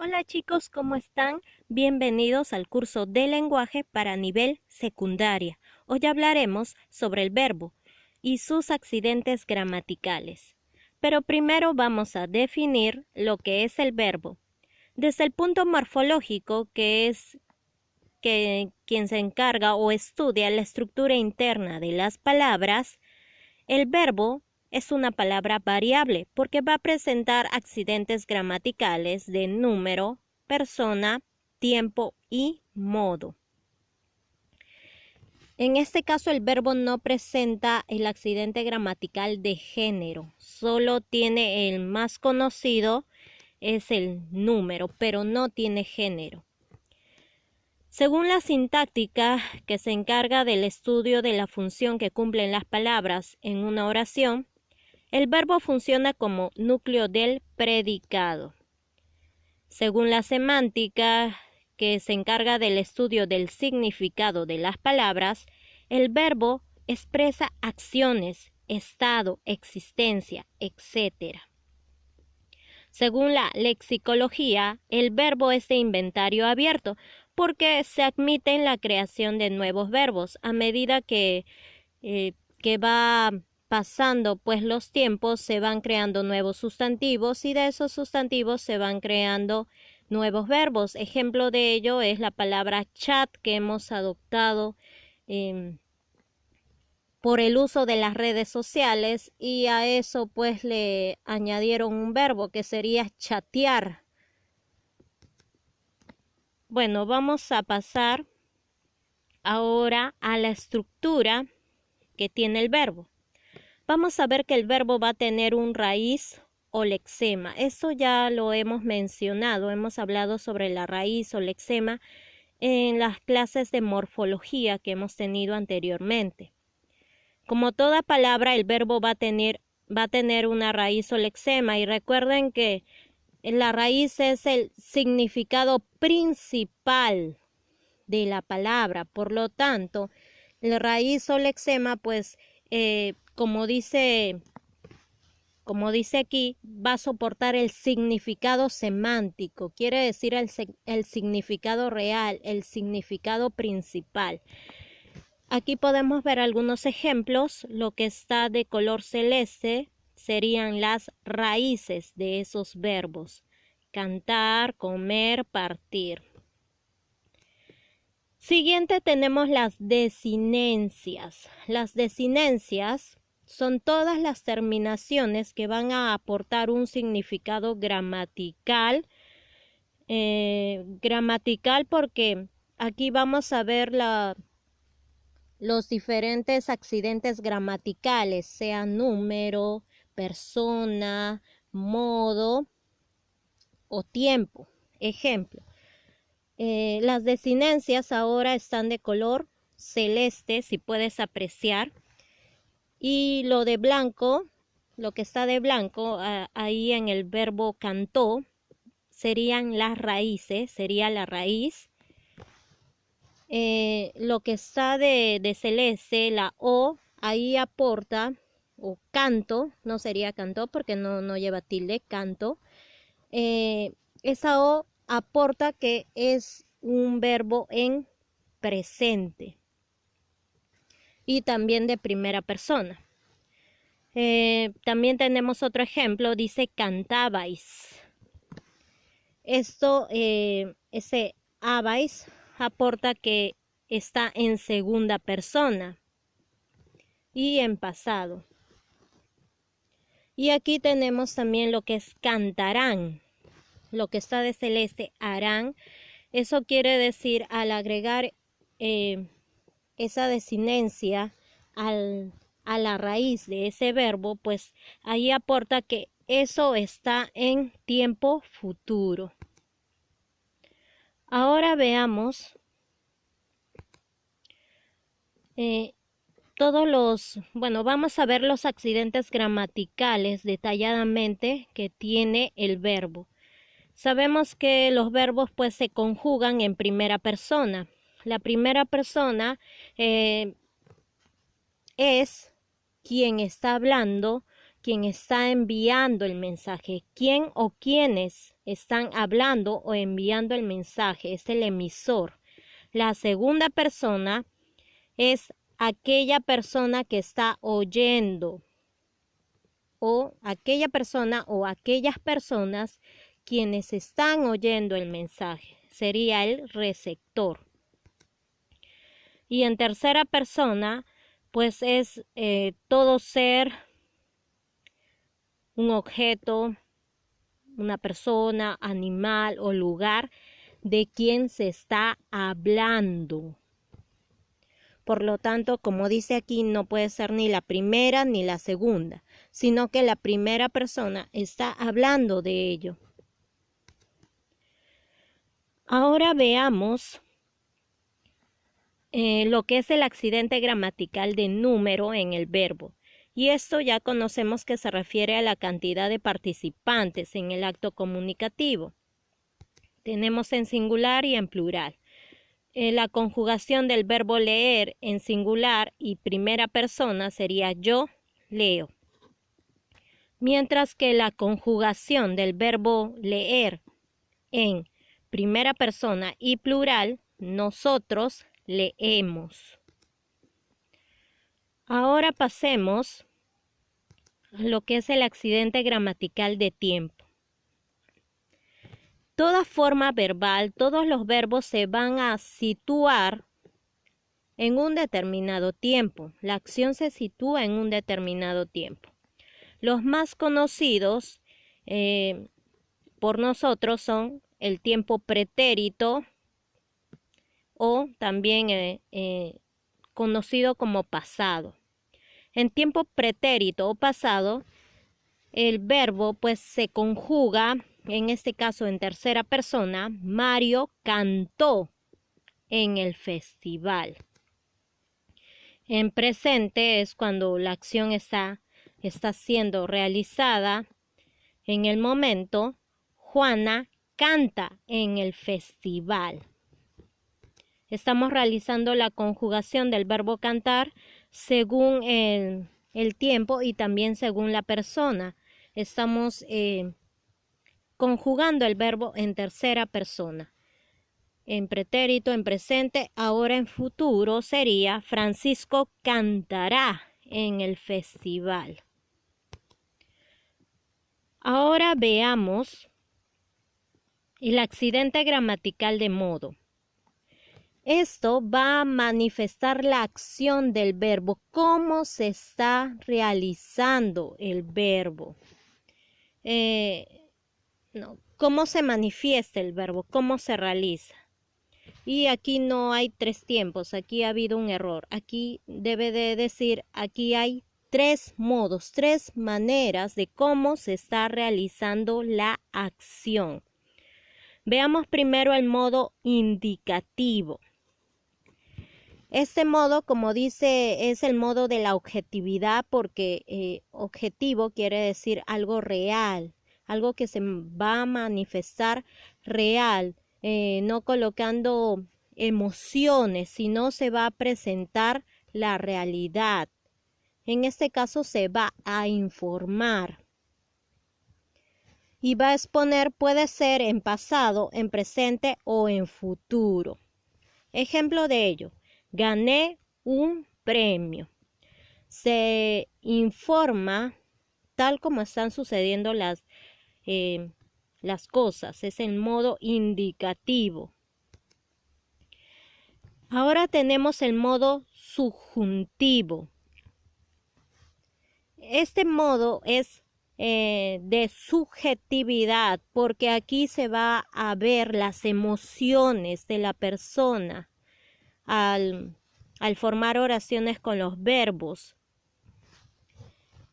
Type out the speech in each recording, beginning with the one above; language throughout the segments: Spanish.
Hola chicos, ¿cómo están? Bienvenidos al curso de lenguaje para nivel secundaria. Hoy hablaremos sobre el verbo y sus accidentes gramaticales. Pero primero vamos a definir lo que es el verbo. Desde el punto morfológico, que es quien se encarga o estudia la estructura interna de las palabras, el verbo es una palabra variable porque va a presentar accidentes gramaticales de número, persona, tiempo y modo. En este caso el verbo no presenta el accidente gramatical de género, solo tiene el más conocido, es el número, pero no tiene género. Según la sintáctica que se encarga del estudio de la función que cumplen las palabras en una oración, el verbo funciona como núcleo del predicado. Según la semántica, que se encarga del estudio del significado de las palabras, el verbo expresa acciones, estado, existencia, etc. Según la lexicología, el verbo es de inventario abierto porque se admite en la creación de nuevos verbos a medida que va pasando pues los tiempos, se van creando nuevos sustantivos y de esos sustantivos se van creando nuevos verbos. Ejemplo de ello es la palabra chat que hemos adoptado por el uso de las redes sociales y a eso pues le añadieron un verbo que sería chatear. Bueno, vamos a pasar ahora a la estructura que tiene el verbo. Vamos a ver que el verbo va a tener un raíz o lexema. Eso ya lo hemos mencionado, hemos hablado sobre la raíz o lexema en las clases de morfología que hemos tenido anteriormente. Como toda palabra, el verbo va a tener una raíz o lexema y recuerden que la raíz es el significado principal de la palabra. Por lo tanto, la raíz o lexema, pues, como dice aquí, va a soportar el significado semántico, quiere decir el significado real, el significado principal. Aquí podemos ver algunos ejemplos. Lo que está de color celeste serían las raíces de esos verbos: cantar, comer, partir. Siguiente tenemos las desinencias. Las desinencias son todas las terminaciones que van a aportar un significado gramatical. Porque aquí vamos a ver los diferentes accidentes gramaticales, sea número, persona, modo o tiempo. Ejemplo. Las desinencias ahora están de color celeste, si puedes apreciar, y lo de blanco, lo que está de blanco ahí en el verbo cantó, serían las raíces, sería la raíz. Lo que está de celeste, la O, ahí aporta, o canto, no sería cantó porque no lleva tilde, canto. Esa O aporta que es un verbo en presente y también de primera persona. También tenemos otro ejemplo, dice cantabais. Esto, ese habais aporta que está en segunda persona y en pasado. Y aquí tenemos también lo que es cantarán. Lo que está de celeste, harán. Eso quiere decir, al agregar esa desinencia a la raíz de ese verbo, pues ahí aporta que eso está en tiempo futuro. Ahora veamos vamos a ver los accidentes gramaticales detalladamente que tiene el verbo. Sabemos que los verbos pues se conjugan en primera persona. La primera persona es quien está hablando, quien está enviando el mensaje, quién o quiénes están hablando o enviando el mensaje, es el emisor. La segunda persona es aquella persona que está oyendo, o aquella persona o aquellas personas quienes están oyendo el mensaje. Sería el receptor. Y en tercera persona, pues es todo ser, un objeto, una persona, animal o lugar de quien se está hablando. Por lo tanto, como dice aquí, no puede ser ni la primera ni la segunda, sino que la primera persona está hablando de ello. Ahora veamos lo que es el accidente gramatical de número en el verbo. Y esto ya conocemos que se refiere a la cantidad de participantes en el acto comunicativo. Tenemos en singular y en plural. La conjugación del verbo leer en singular y primera persona sería yo leo. Mientras que la conjugación del verbo leer en primera persona y plural, nosotros leemos. Ahora pasemos a lo que es el accidente gramatical de tiempo. Toda forma verbal, todos los verbos se van a situar en un determinado tiempo. La acción se sitúa en un determinado tiempo. Los más conocidos por nosotros son el tiempo pretérito o también conocido como pasado. En tiempo pretérito o pasado, el verbo pues se conjuga, en este caso en tercera persona. Mario cantó en el festival. En presente es cuando la acción está siendo realizada en el momento. Juana canta en el festival. Estamos realizando la conjugación del verbo cantar según el tiempo y también según la persona. Estamos conjugando el verbo en tercera persona. En pretérito, en presente, ahora en futuro sería Francisco cantará en el festival. Ahora veamos el accidente gramatical de modo. Esto va a manifestar la acción del verbo, cómo se está realizando el verbo. Cómo se manifiesta el verbo, cómo se realiza. Y aquí no hay tres tiempos, aquí ha habido un error. Aquí debe de decir, aquí hay tres modos, tres maneras de cómo se está realizando la acción. Veamos primero el modo indicativo. Este modo, como dice, es el modo de la objetividad porque objetivo quiere decir algo real, algo que se va a manifestar real, no colocando emociones, sino se va a presentar la realidad. En este caso se va a informar. Y va a exponer, puede ser en pasado, en presente o en futuro. Ejemplo de ello. Gané un premio. Se informa tal como están sucediendo las cosas. Es el modo indicativo. Ahora tenemos el modo subjuntivo. Este modo es de subjetividad porque aquí se va a ver las emociones de la persona al formar oraciones con los verbos.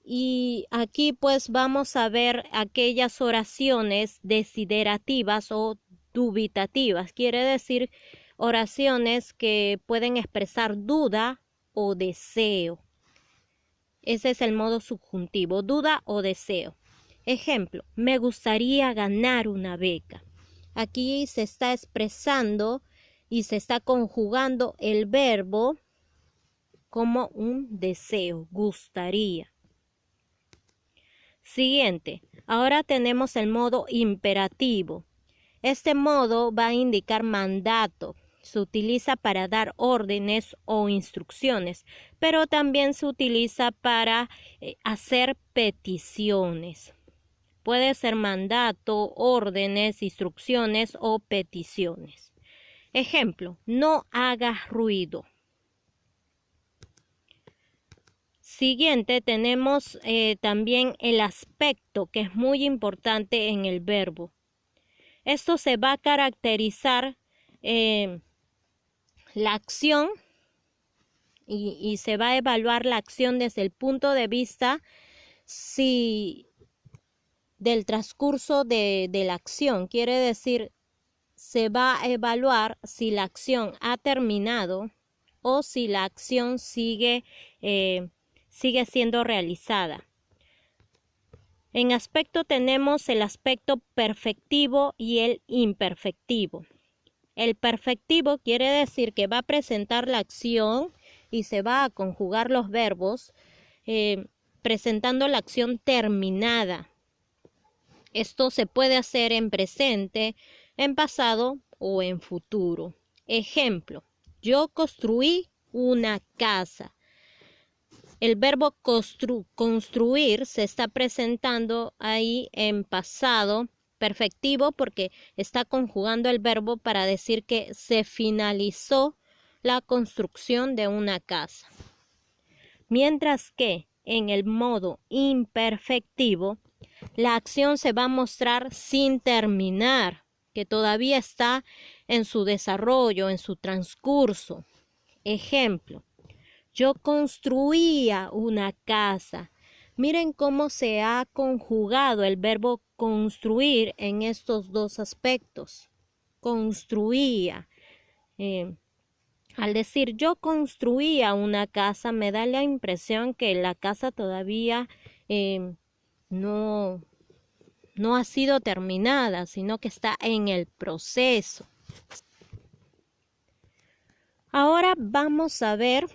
Y aquí pues vamos a ver aquellas oraciones desiderativas o dubitativas. Quiere decir oraciones que pueden expresar duda o deseo. Ese es el modo subjuntivo, duda o deseo. Ejemplo, me gustaría ganar una beca. Aquí se está expresando y se está conjugando el verbo como un deseo, gustaría. Siguiente. Ahora tenemos el modo imperativo. Este modo va a indicar mandato. Se utiliza para dar órdenes o instrucciones, pero también se utiliza para hacer peticiones. Puede ser mandato, órdenes, instrucciones o peticiones. Ejemplo, no hagas ruido. Siguiente, tenemos también el aspecto, que es muy importante en el verbo. Esto se va a caracterizar la acción y se va a evaluar la acción desde el punto de vista del transcurso de la acción. Quiere decir, se va a evaluar si la acción ha terminado o si la acción sigue siendo realizada. En aspecto tenemos el aspecto perfectivo y el imperfectivo. El perfectivo quiere decir que va a presentar la acción y se va a conjugar los verbos presentando la acción terminada. Esto se puede hacer en presente, en pasado o en futuro. Ejemplo, yo construí una casa. El verbo construir se está presentando ahí en pasado perfectivo porque está conjugando el verbo para decir que se finalizó la construcción de una casa. Mientras que en el modo imperfectivo, la acción se va a mostrar sin terminar, que todavía está en su desarrollo, en su transcurso. Ejemplo, yo construía una casa. Miren cómo se ha conjugado el verbo construir en estos dos aspectos. Construía. Al decir yo construía una casa, me da la impresión que la casa todavía no ha sido terminada, sino que está en el proceso. Ahora vamos a ver,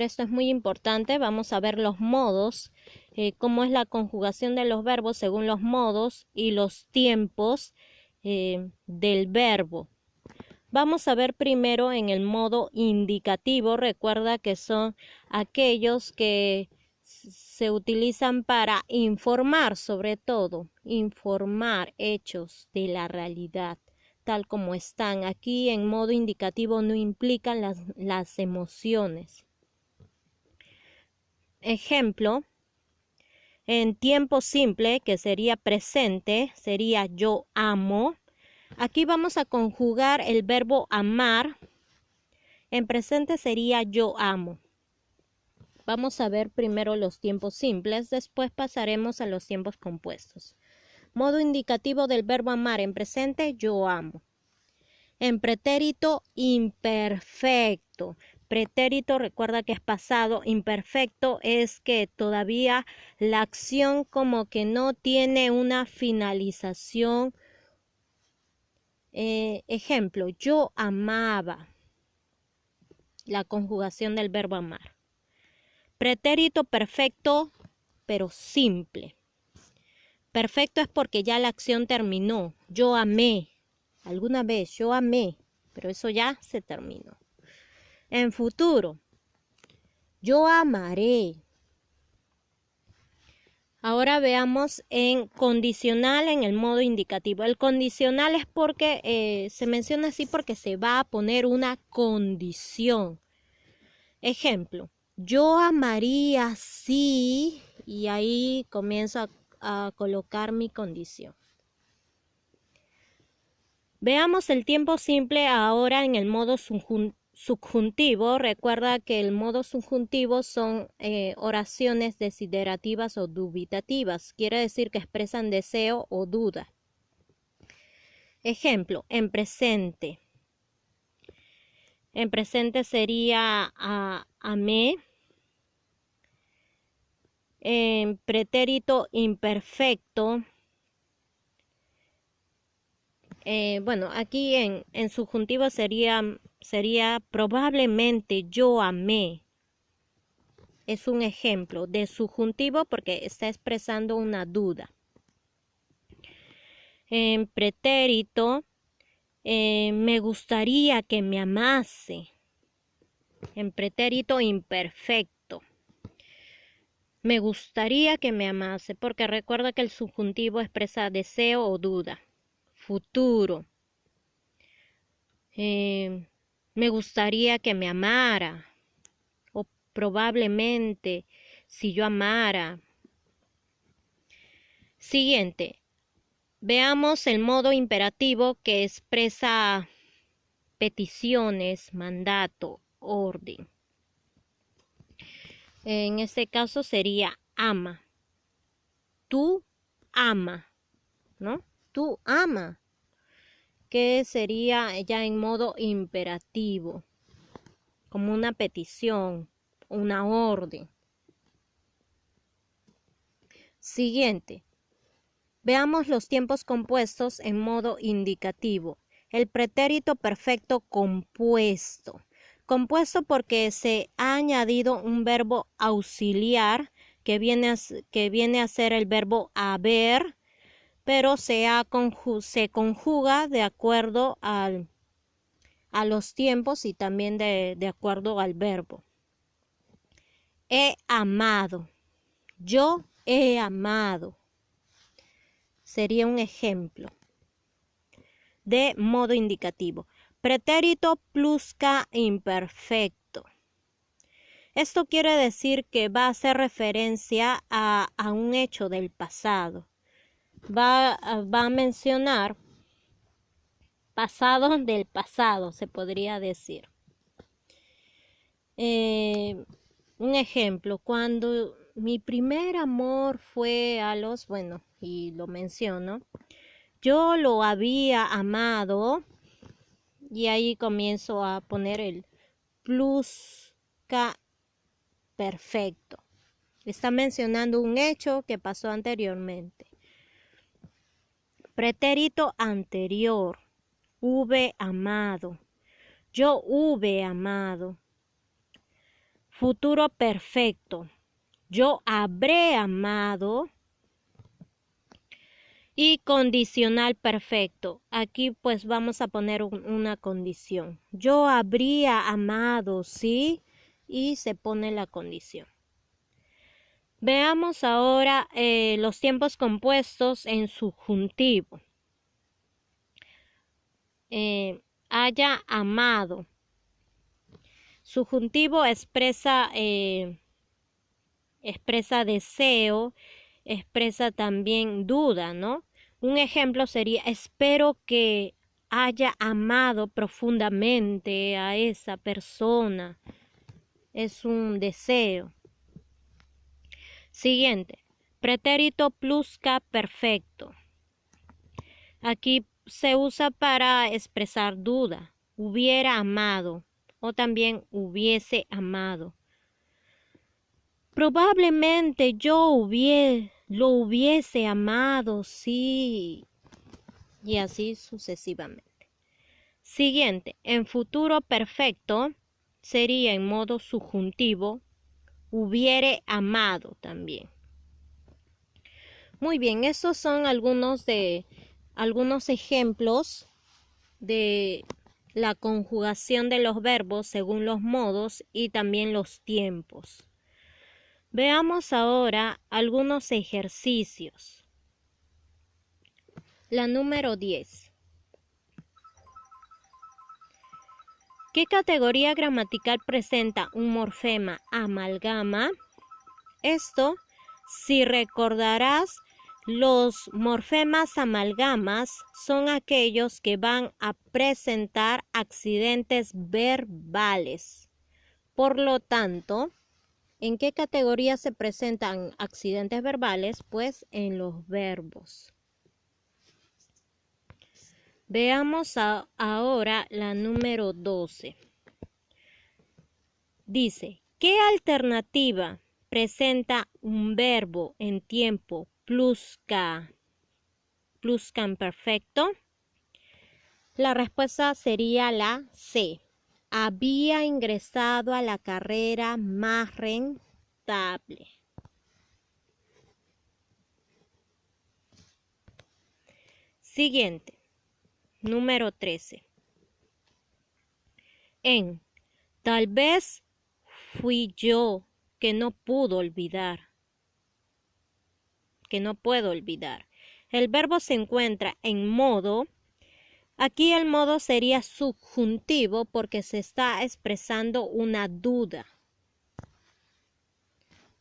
esto es muy importante, vamos a ver los modos, cómo es la conjugación de los verbos según los modos y los tiempos del verbo. Vamos a ver primero en el modo indicativo. Recuerda que son aquellos que se utilizan para informar, sobre todo, informar hechos de la realidad, tal como están. Aquí en modo indicativo no implican las emociones. Ejemplo, en tiempo simple, que sería presente, sería yo amo. Aquí vamos a conjugar el verbo amar. En presente sería yo amo. Vamos a ver primero los tiempos simples, después pasaremos a los tiempos compuestos. Modo indicativo del verbo amar. En presente, yo amo. En pretérito imperfecto. Pretérito, recuerda que es pasado. Imperfecto es que todavía la acción como que no tiene una finalización. Ejemplo, yo amaba. La conjugación del verbo amar. Pretérito perfecto, pero simple. Perfecto es porque ya la acción terminó. Yo amé. Alguna vez yo amé, pero eso ya se terminó. En futuro, yo amaré. Ahora veamos en condicional en el modo indicativo. El condicional es porque se menciona así porque se va a poner una condición. Ejemplo, yo amaría si, y ahí comienzo a colocar mi condición. Veamos el tiempo simple ahora en el modo subjuntivo. Recuerda que el modo subjuntivo son oraciones desiderativas o dubitativas. Quiere decir que expresan deseo o duda. Ejemplo, en presente. En presente sería amé. En pretérito imperfecto. Bueno, aquí en subjuntivo sería probablemente yo amé. es un ejemplo de subjuntivo porque está expresando una duda. En pretérito, me gustaría que me amase. En pretérito imperfecto, me gustaría que me amase, porque recuerda que el subjuntivo expresa deseo o duda. Futuro, me gustaría que me amara, o probablemente si yo amara. Siguiente, veamos el modo imperativo que expresa peticiones, mandato, orden. En este caso sería ama. Tú ama, ¿no? Tú ama, que sería ya en modo imperativo, como una petición, una orden. Siguiente. Veamos los tiempos compuestos en modo indicativo. El pretérito perfecto compuesto. Compuesto porque se ha añadido un verbo auxiliar que viene a ser el verbo haber, pero se conjuga de acuerdo a los tiempos y también de acuerdo al verbo. He amado. Yo he amado. Sería un ejemplo de modo indicativo. Pretérito pluscuamperfecto. Esto quiere decir que va a hacer referencia a un hecho del pasado. Va a mencionar pasado del pasado, se podría decir. Un ejemplo, cuando mi primer amor fue y lo menciono, yo lo había amado, y ahí comienzo a poner el pluscuamperfecto. Está mencionando un hecho que pasó anteriormente. Pretérito anterior. Hube amado. Yo hube amado. Futuro perfecto. Yo habré amado. Y condicional perfecto. Aquí pues vamos a poner una condición. Yo habría amado, ¿sí? Y se pone la condición. Veamos ahora los tiempos compuestos en subjuntivo. Haya amado. Subjuntivo expresa deseo, expresa también duda, ¿no? Un ejemplo sería, espero que haya amado profundamente a esa persona. Es un deseo. Siguiente, pretérito pluscuamperfecto. Aquí se usa para expresar duda. Hubiera amado o también hubiese amado. Probablemente yo lo hubiese amado, sí. Y así sucesivamente. Siguiente, en futuro perfecto sería en modo subjuntivo, hubiere amado también. Muy bien, estos son algunos ejemplos de la conjugación de los verbos según los modos y también los tiempos. Veamos ahora algunos ejercicios. La número 10. ¿Qué categoría gramatical presenta un morfema amalgama? Esto, si recordarás, los morfemas amalgamas son aquellos que van a presentar accidentes verbales. Por lo tanto, ¿en qué categoría se presentan accidentes verbales? Pues en los verbos. Veamos ahora la número 12. Dice, ¿qué alternativa presenta un verbo en tiempo pluscuamperfecto? La respuesta sería la C. Había ingresado a la carrera Mahren notable. Siguiente, número 13. En tal vez fui yo que no pudo olvidar, que no puedo olvidar. El verbo se encuentra en modo. Aquí el modo sería subjuntivo porque se está expresando una duda.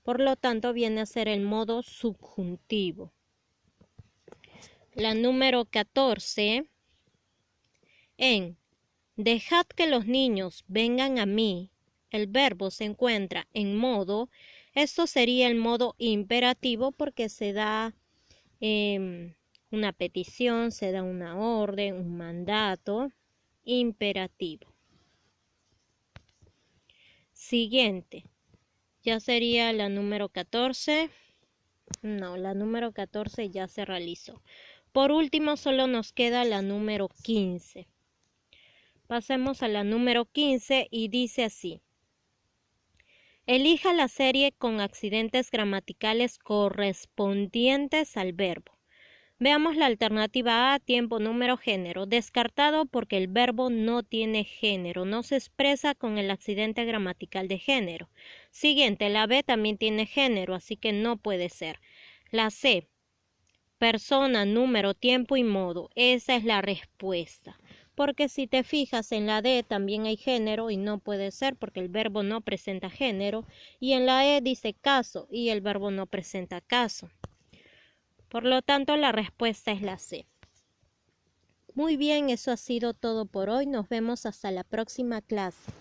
Por lo tanto, viene a ser el modo subjuntivo. La número 14. En dejad que los niños vengan a mí. El verbo se encuentra en modo. Esto sería el modo imperativo porque se da una petición, se da una orden, un mandato imperativo. Siguiente. Ya sería la número 14. No, la número 14 ya se realizó. Por último, solo nos queda la número 15. Pasemos a la número 15 y dice así. Elija la serie con accidentes gramaticales correspondientes al verbo. Veamos la alternativa A, tiempo, número, género. Descartado porque el verbo no tiene género, no se expresa con el accidente gramatical de género. Siguiente, la B también tiene género, así que no puede ser. La C, persona, número, tiempo y modo. Esa es la respuesta. Porque si te fijas en la D también hay género y no puede ser porque el verbo no presenta género. Y en la E dice caso y el verbo no presenta caso. Por lo tanto, la respuesta es la C. Muy bien, eso ha sido todo por hoy. Nos vemos hasta la próxima clase.